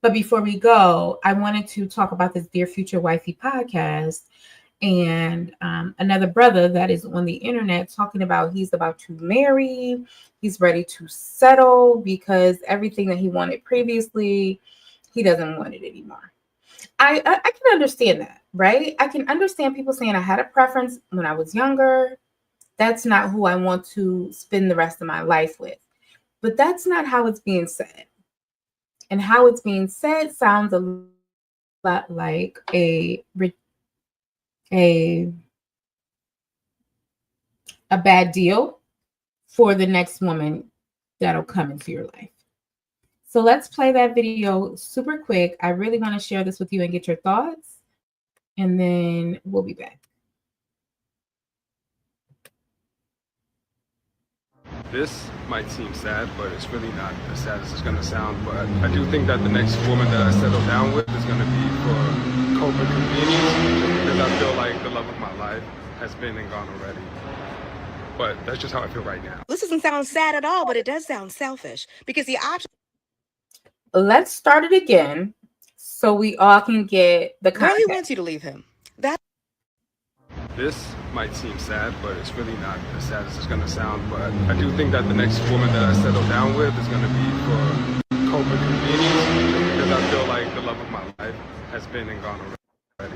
But before we go, I wanted to talk about this Dear Future Wifey podcast and another brother that is on the internet talking about he's about to marry, he's ready to settle because everything that he wanted previously, he doesn't want it anymore. I can understand that, right? I can understand people saying I had a preference when I was younger. That's not who I want to spend the rest of my life with. But that's not how it's being said. And how it's being said sounds a lot like a bad deal for the next woman that'll come into your life. So let's play that video super quick. I really want to share this with you and get your thoughts, and then we'll be back. This might seem sad, but it's really not as sad as it's going to sound. But I do think that the next woman that I settle down with is going to be for coping convenience, because I feel like the love of my life has been and gone already. But that's just how I feel right now. This doesn't sound sad at all, but it does sound selfish, because the option. Let's start it again so we all can get the context. Really wants you to leave him. This might seem sad, but it's really not as sad as it's going to sound. But I do think that the next woman that I settle down with is going to be for coping convenience, because I feel like the love of my life has been and gone already.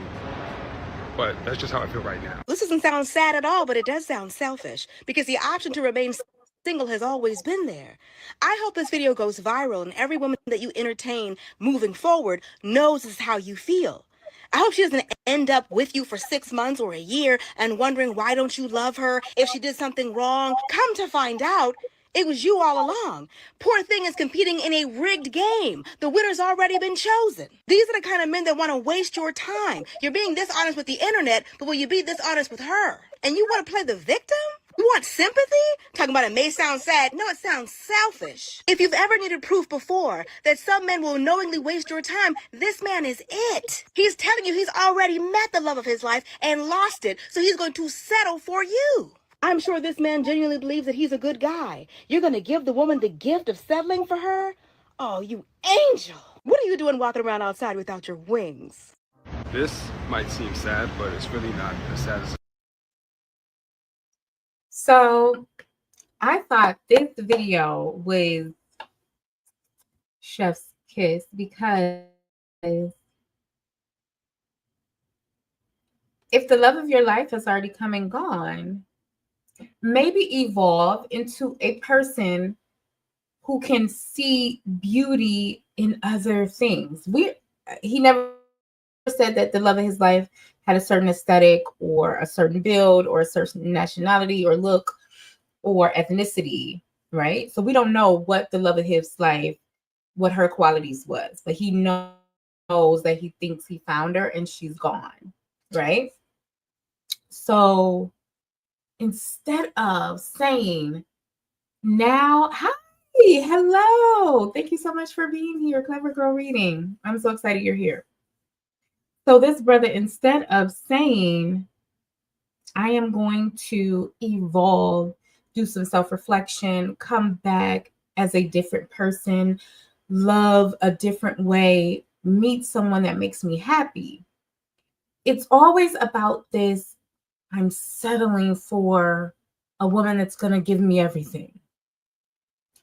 But that's just how I feel right now. This doesn't sound sad at all, but it does sound selfish, because the option to remain single has always been there. I hope this video goes viral and every woman that you entertain moving forward knows this is how you feel. I hope she doesn't end up with you for 6 months or a year and wondering why don't you love her if she did something wrong. Come to find out, it was you all along. Poor thing is competing in a rigged game. The winner's already been chosen. These are the kind of men that want to waste your time. You're being dishonest with the internet, but will you be dishonest with her? And you want to play the victim? You want sympathy? Talking about it may sound sad. No, it sounds selfish. If you've ever needed proof before that some men will knowingly waste your time, this man is it. He's telling you he's already met the love of his life and lost it, so he's going to settle for you. I'm sure this man genuinely believes that he's a good guy. You're going to give the woman the gift of settling for her? Oh, you angel. What are you doing walking around outside without your wings? This might seem sad, but it's really not as sad as. So I thought this video was chef's kiss because if the love of your life has already come and gone, maybe evolve into a person who can see beauty in other things. He never said that the love of his life had a certain aesthetic or a certain build or a certain nationality or look or ethnicity, right? So we don't know what the love of his life, what her qualities was, but he knows that he thinks he found her and she's gone, right? So instead of saying, now, hi, hello, thank you so much for being here, Clever Girl Reading. I'm so excited you're here. So this brother, instead of saying, I am going to evolve, do some self-reflection, come back as a different person, love a different way, meet someone that makes me happy. It's always about this, I'm settling for a woman that's going to give me everything.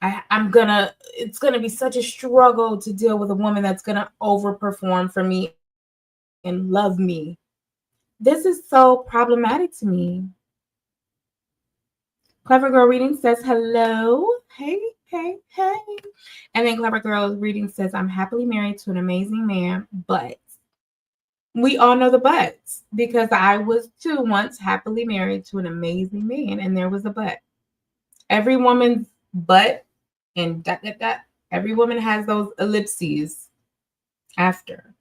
It's going to be such a struggle to deal with a woman that's going to overperform for me and love me. This is so problematic to me. Clever Girl Reading says, hello. Hey, hey, hey. And then Clever Girl Reading says, I'm happily married to an amazing man, but we all know the buts because I was too once happily married to an amazing man and there was a but. Every woman's butt and every woman has those ellipses after.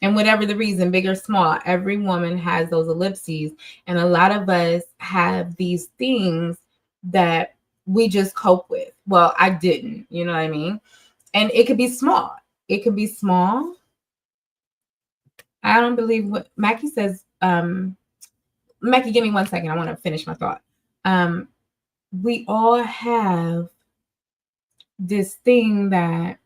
And whatever the reason, big or small, every woman has those ellipses. And a lot of us have these things that we just cope with. Well, I didn't, you know what I mean? And it could be small. It could be small. I don't believe what Mackie says. Mackie, give me 1 second. I want to finish my thought. We all have this thing that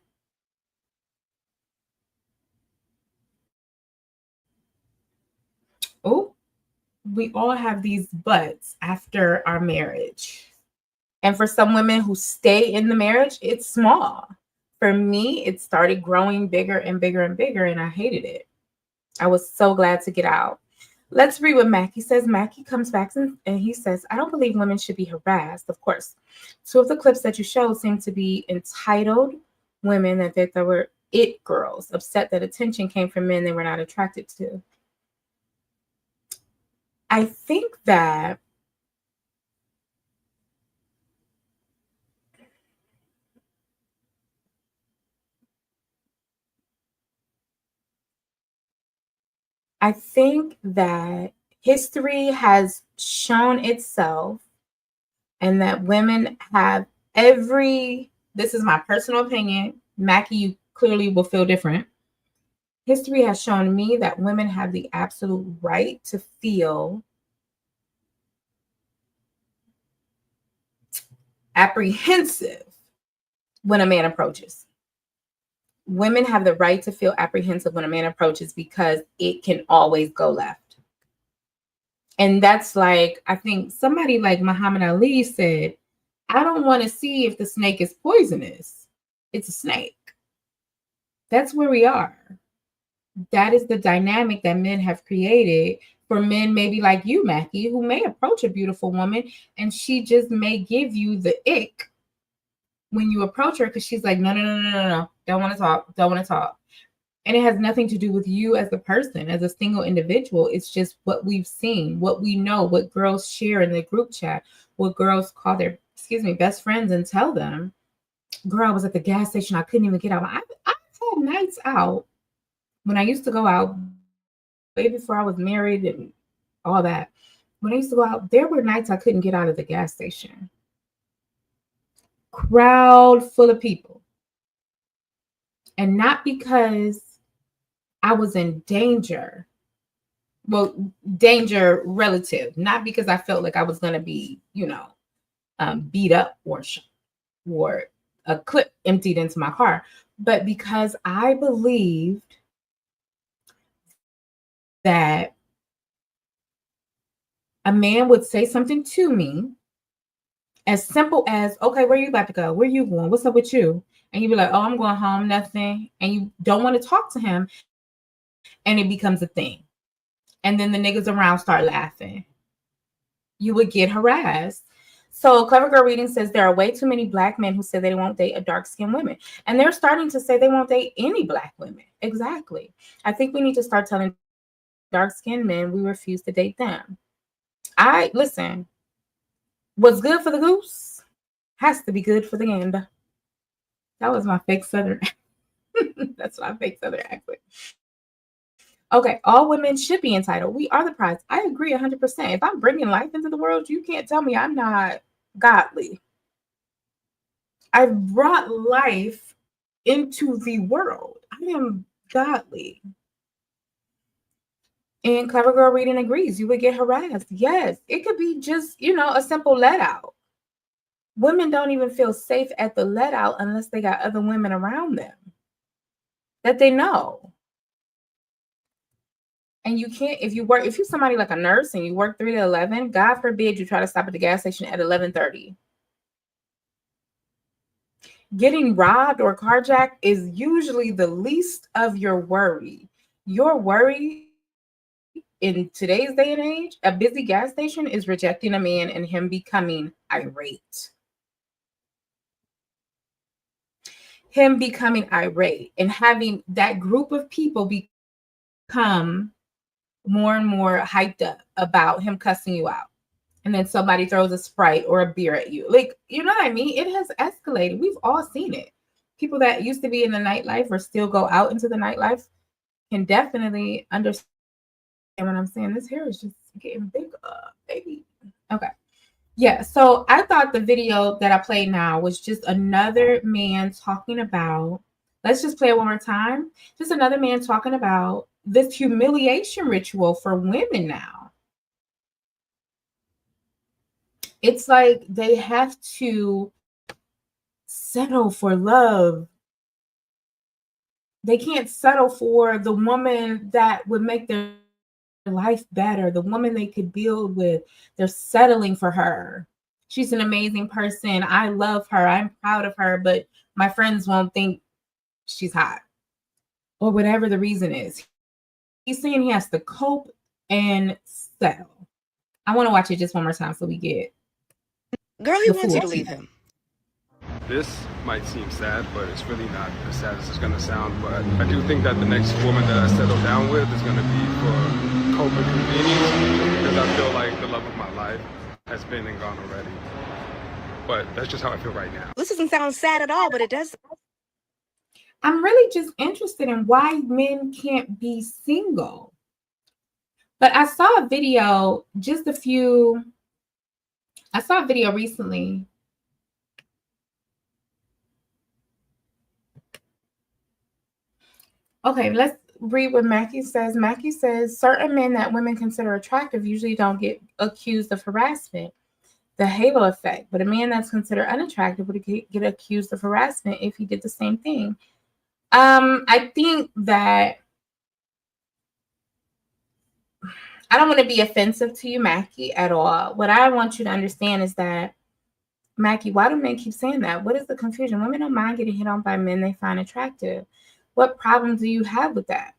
we all have these buts after our marriage. And for some women who stay in the marriage, it's small. For me, it started growing bigger and bigger and bigger, and I hated it. I was so glad to get out. Let's read what Mackie says. Mackie comes back and he says, I don't believe women should be harassed. Of course, 2 of the clips that you showed seem to be entitled women that they were it girls, upset that attention came from men they were not attracted to. I think that history has shown itself and that women have this is my personal opinion. Mackie, you clearly will feel different. History has shown me that women have the absolute right to feel apprehensive when a man approaches. Women have the right to feel apprehensive when a man approaches because it can always go left. And that's like, I think somebody like Muhammad Ali said, I don't want to see if the snake is poisonous. It's a snake. That's where we are. That is the dynamic that men have created for men maybe like you, Mackie, who may approach a beautiful woman and she just may give you the ick when you approach her because she's like, no. Don't want to talk. And it has nothing to do with you as a person, as a single individual. It's just what we've seen, what we know, what girls share in the group chat, what girls call their, best friends and tell them, girl, I was at the gas station. I couldn't even get out. I've had nights out when I used to go out way before I was married and all that. When I used to go out, there were nights I couldn't get out of the gas station. Crowd full of people. And not because I was in danger. Well, danger relative, not because I felt like I was going to be, beat up or a clip emptied into my car, but because I believed that a man would say something to me as simple as, okay, where are you about to go? Where are you going? What's up with you? And you'd be like, oh, I'm going home, nothing. And you don't want to talk to him. And it becomes a thing. And then the niggas around start laughing. You would get harassed. So Clever Girl Reading says there are way too many Black men who say they won't date a dark-skinned woman. And they're starting to say they won't date any Black women. Exactly. I think we need to start telling dark-skinned men we refuse to date them. Listen, what's good for the goose has to be good for the gander. That was my fake Southern accent. That's my fake Southern accent. Okay, all women should be entitled. We are the prize. I agree 100%. If I'm bringing life into the world, you can't tell me I'm not godly. I've brought life into the world. I am godly. And Clever Girl Reading agrees. You would get harassed. Yes, it could be just, a simple let out. Women don't even feel safe at the let out unless they got other women around them that they know. And you can't, if you're somebody like a nurse and you work 3 to 11, God forbid you try to stop at the gas station at 11:30. Getting robbed or carjacked is usually the least of your worry. Your worry in today's day and age, a busy gas station, is rejecting a man and him becoming irate. Him becoming irate and having that group of people become more and more hyped up about him cussing you out. And then somebody throws a Sprite or a beer at you. Like, you know what I mean? It has escalated. We've all seen it. People that used to be in the nightlife or still go out into the nightlife can definitely understand what I'm saying. This hair is just getting bigger, baby. Okay. Yeah, so I thought the video that I played now was just another man talking about, let's just play it one more time. Just another man talking about this humiliation ritual for women now. It's like they have to settle for love. They can't settle for the woman that would make their life better, the woman they could build with. They're settling for her. She's an amazing person. I love her. I'm proud of her, but my friends won't think she's hot or whatever the reason is. He's saying he has to cope and settle. I want to watch it just one more time so we get. Girl, he wants you to leave him. This might seem sad, but it's really not as sad as it's going to sound. But I do think that the next woman that I settle down with is going to be for cope and convenience, because I feel like the love of my life has been and gone already. But that's just how I feel right now. This doesn't sound sad at all, but it does. I'm really just interested in why men can't be single. But I saw a video recently. Okay, let's read what Mackie says. Mackie says, certain men that women consider attractive usually don't get accused of harassment, the halo effect. But a man that's considered unattractive would get accused of harassment if he did the same thing. I think that I don't want to be offensive to you, Mackie, at all. What I want you to understand is that, Mackie, why do men keep saying that? What is the confusion? Women don't mind getting hit on by men they find attractive. What problem do you have with that?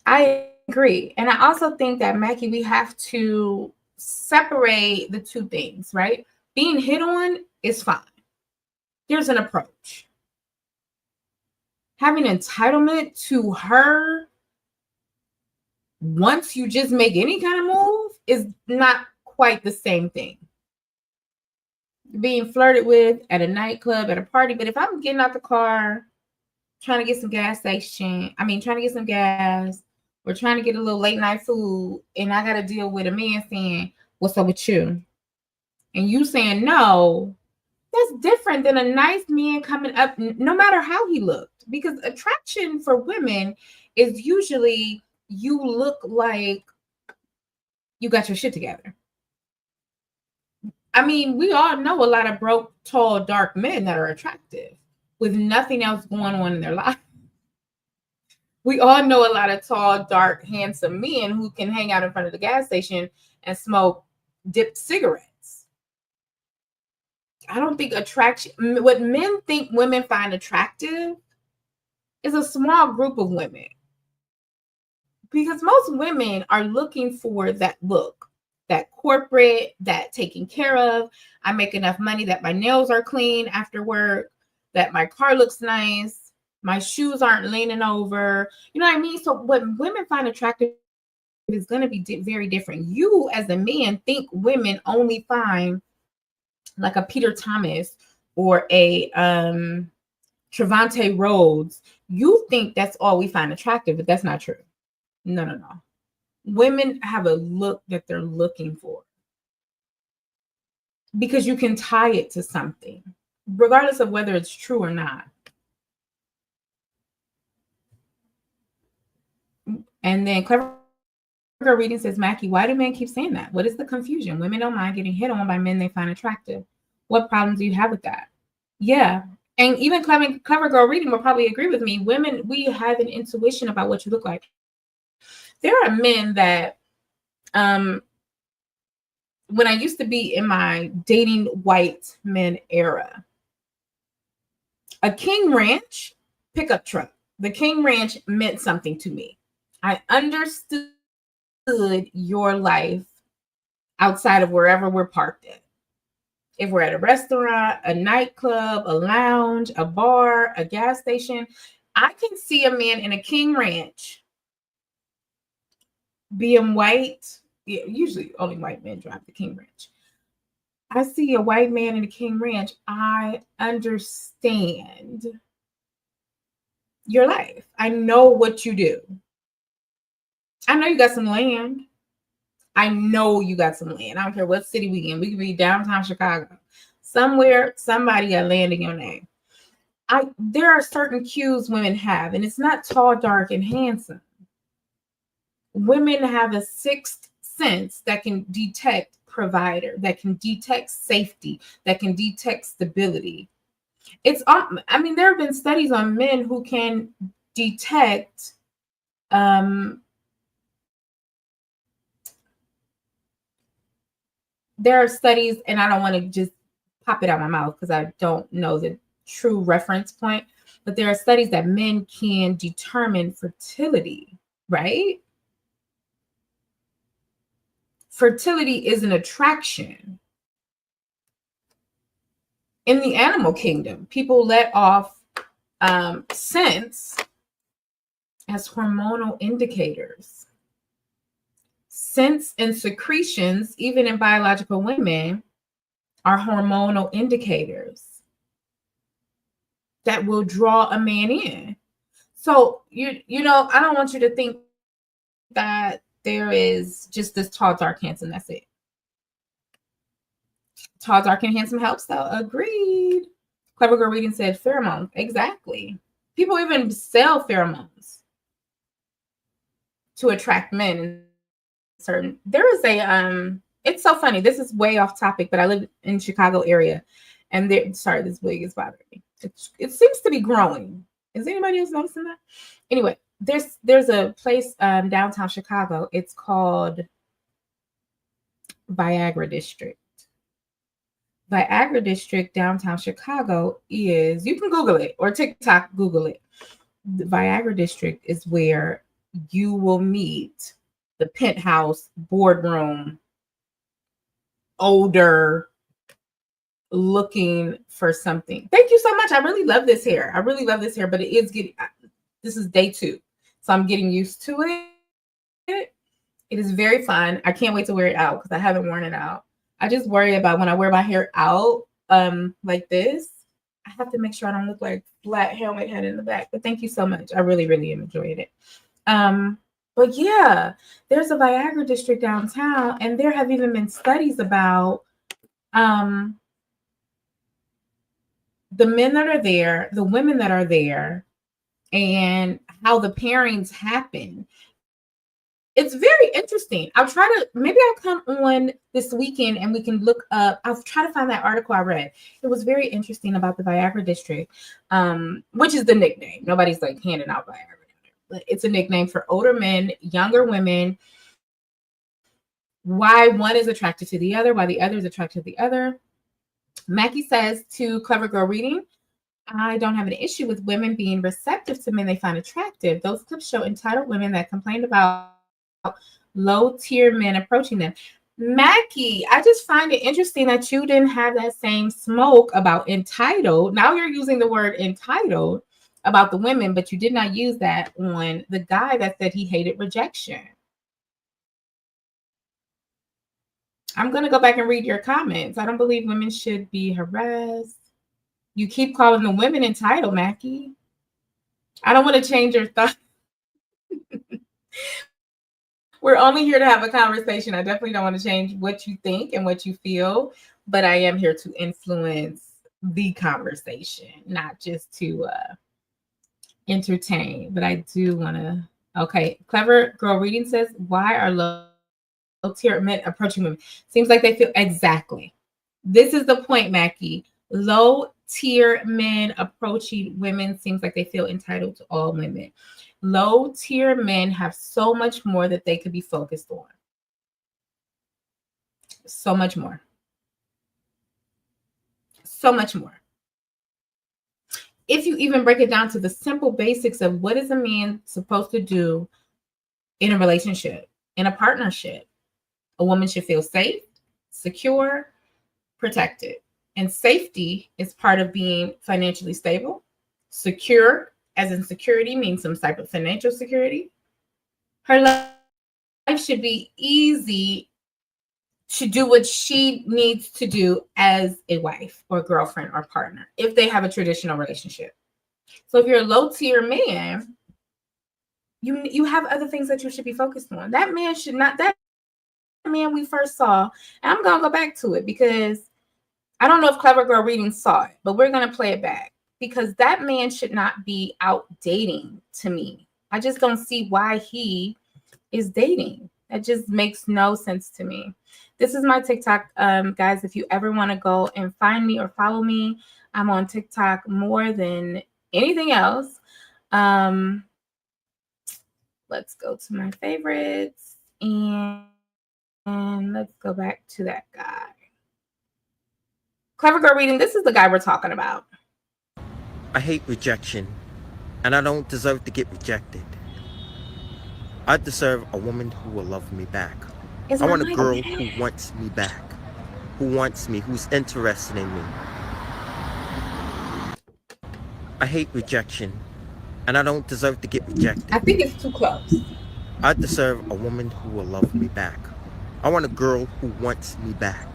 I agree. And I also think that, Mackie, we have to separate the two things, right? Being hit on is fine. There's an approach. having entitlement to her once you just make any kind of move is not quite the same thing. Being flirted with at a nightclub, at a party, but if I'm getting out the car, trying to get some gas, or trying to get a little late night food, and I got to deal with a man saying, "What's up with you?" and you saying no, that's different than a nice man coming up, no matter how he looked. Because attraction for women is usually you look like you got your shit together. I mean, we all know a lot of broke, tall, dark men that are attractive with nothing else going on in their life. We all know a lot of tall, dark, handsome men who can hang out in front of the gas station and smoke dipped cigarettes. I don't think attraction, what men think women find attractive is a small group of women. Because most women are looking for that look, that corporate, that taken care of. I make enough money that my nails are clean after work, that my car looks nice, my shoes aren't leaning over. You know what I mean? So what women find attractive is going to be very different. You as a man think women only find like a Peter Thomas or a Trevante Rhodes. You think that's all we find attractive, but that's not true. No. Women have a look that they're looking for because you can tie it to something, regardless of whether it's true or not. And then Clever Girl Reading says, Mackie, why do men keep saying that? What is the confusion? Women don't mind getting hit on by men they find attractive. What problems do you have with that? Yeah. And even Clever Girl Reading will probably agree with me. Women, we have an intuition about what you look like. There are men that, when I used to be in my dating white men era, a King Ranch pickup truck, the King Ranch meant something to me. I understood your life outside of wherever we're parked at. If we're at a restaurant, a nightclub, a lounge, a bar, a gas station, I can see a man in a King Ranch being white. Yeah, usually only white men drive the King Ranch. I see a white man in a King Ranch. I understand your life. I know what you do. I know you got some land. I know you got some land. I don't care what city we in. We could be downtown Chicago. Somewhere, somebody got land in your name. There are certain cues women have, and it's not tall, dark, and handsome. Women have a sixth sense that can detect provider, that can detect safety, that can detect stability. There have been studies on men who can detect there are studies, and I don't want to just pop it out my mouth because I don't know the true reference point, but there are studies that men can determine fertility, right? Fertility is an attraction. In the animal kingdom, people let off scents as hormonal indicators. Scents and secretions, even in biological women, are hormonal indicators that will draw a man in. So, I don't want you to think that there is just this tall, dark, handsome. That's it. Tall, dark, and handsome helps, though. Agreed. Clever Girl Reading said pheromones. Exactly. People even sell pheromones to attract men. There is it's so funny. This is way off topic, but I live in Chicago area, and this wig is bothering me. It seems to be growing. Is anybody else noticing that? Anyway, there's a place downtown Chicago. It's called Viagra District. Viagra District, downtown Chicago is, you can Google it, or TikTok, Google it. The Viagra District is where you will meet the penthouse, boardroom, older, looking for something. Thank you so much. I really love this hair. I really love this hair, but it is getting, this is day 2. So I'm getting used to it. It is very fun. I can't wait to wear it out because I haven't worn it out. I just worry about when I wear my hair out like this, I have to make sure I don't look like flat helmet head in the back. But thank you so much. I really, really enjoyed it. But yeah, there's a Viagra district downtown, and there have even been studies about the men that are there, the women that are there, and how the pairings happen. It's very interesting. Maybe I'll come on this weekend and we can look up. I'll try to find that article I read. It was very interesting about the Viagra district, which is the nickname. Nobody's like handing out Viagra, but it's a nickname for older men, younger women, why one is attracted to the other, why the other is attracted to the other. Mackie says to Clever Girl Reading, I don't have an issue with women being receptive to men they find attractive. Those clips show entitled women that complained about low-tier men approaching them. Mackie, I just find it interesting that you didn't have that same smoke about entitled. Now you're using the word entitled about the women, but you did not use that on the guy that said he hated rejection. I'm going to go back and read your comments. I don't believe women should be harassed. You keep calling the women entitled, Mackie. I don't want to change your thought. We're only here to have a conversation. I definitely don't want to change what you think and what you feel, but I am here to influence the conversation, not just to entertain. But I do want to. Okay, Clever Girl Reading says, why are low-tier men approaching women? Seems like they feel exactly. This is the point, Mackie. Low-tier men approaching women seems like they feel entitled to all women. Low-tier men have so much more that they could be focused on. So much more. So much more. If you even break it down to the simple basics of what is a man supposed to do in a relationship, in a partnership, a woman should feel safe, secure, protected. And safety is part of being financially stable. Secure, as in security, means some type of financial security. Her life should be easy to do what she needs to do as a wife or girlfriend or partner if they have a traditional relationship. So if you're a low-tier man, you have other things that you should be focused on. That man should not, that man we first saw, and I'm going to go back to it because I don't know if Clever Girl Reading saw it, but we're going to play it back because that man should not be out dating to me. I just don't see why he is dating. That just makes no sense to me. This is my TikTok, guys. If you ever want to go and find me or follow me, I'm on TikTok more than anything else. Let's go to my favorites and let's go back to that guy. Clever Girl Reading, this is the guy we're talking about. I hate rejection, and I don't deserve to get rejected. I deserve a woman who will love me back. I want a girl who wants me back, who wants me, who's interested in me. I hate rejection, and I don't deserve to get rejected. I think it's too close. I deserve a woman who will love me back. I want a girl who wants me back,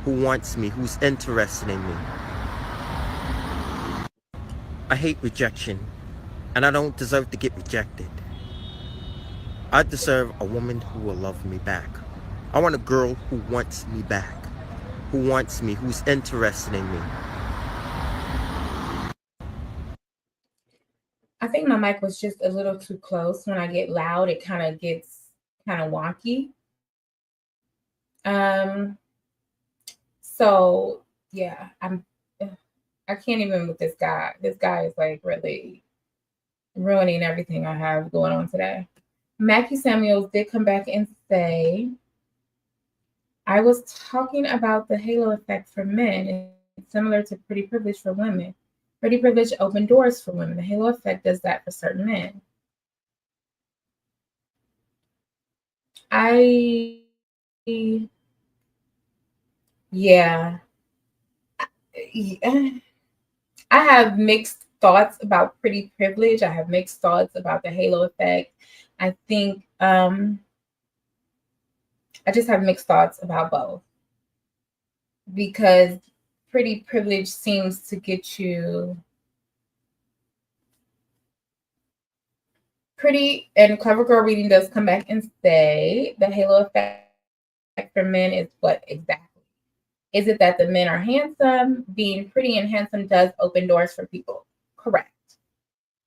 who wants me, who's interested in me. I hate rejection, and I don't deserve to get rejected. I deserve a woman who will love me back. I want a girl who wants me back, who wants me, who's interested in me. I think my mic was just a little too close. When I get loud, it kind of gets kind of wonky. So yeah, I can't even with this guy. This guy is like really ruining everything I have going on today. Mackie Samuels did come back and say, I was talking about the halo effect for men. It's similar to pretty privilege for women. Pretty privilege opened doors for women. The halo effect does that for certain men. Yeah. I have mixed thoughts about pretty privilege. I have mixed thoughts about the halo effect. I think I just have mixed thoughts about both, because pretty privilege seems to get you pretty, and Clever Girl Reading does come back and say the halo effect for men is what exactly? Is it that the men are handsome? Being pretty and handsome does open doors for people. Correct.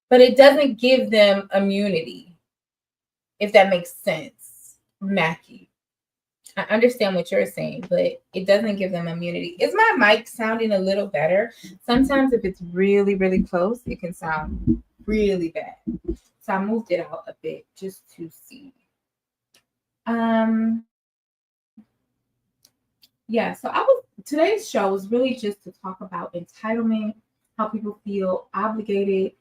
But it doesn't give them immunity, if that makes sense, Mackie. I understand what you're saying, but it doesn't give them immunity. Is my mic sounding a little better? Sometimes if it's really, really close, it can sound really bad. So I moved it out a bit just to see. Yeah, so today's show was really just to talk about entitlement, how people feel obligated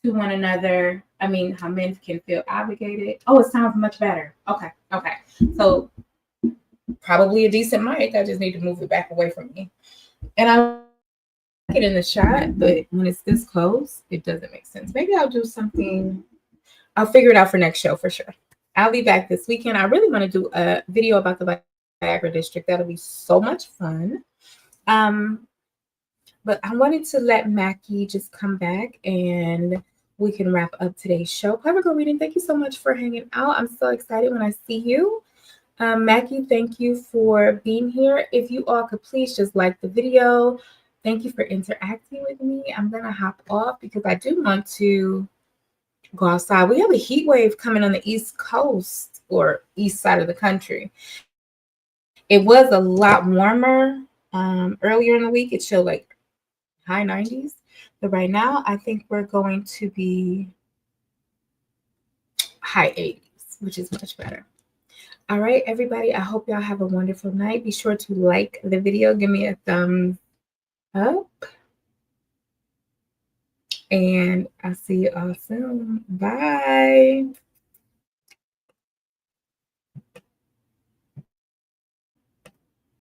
to one another. I mean, how men can feel obligated. Oh, it sounds much better. Okay. So probably a decent mic. I just need to move it back away from me. And I like it in the shot, but when it's this close, it doesn't make sense. Maybe I'll do something. I'll figure it out for next show for sure. I'll be back this weekend. I really want to do a video about the Viagra District. That'll be so much fun. But I wanted to let Mackie just come back and we can wrap up today's show. Clever Girl Reading, thank you so much for hanging out. I'm so excited when I see you. Mackie, thank you for being here. If you all could please just like the video. Thank you for interacting with me. I'm going to hop off because I do want to go outside. We have a heat wave coming on the East Coast or east side of the country. It was a lot warmer earlier in the week. It showed like high 90s. But right now, I think we're going to be high 80s, which is much better. All right, everybody. I hope y'all have a wonderful night. Be sure to like the video. Give me a thumbs up. And I'll see you all soon. Bye.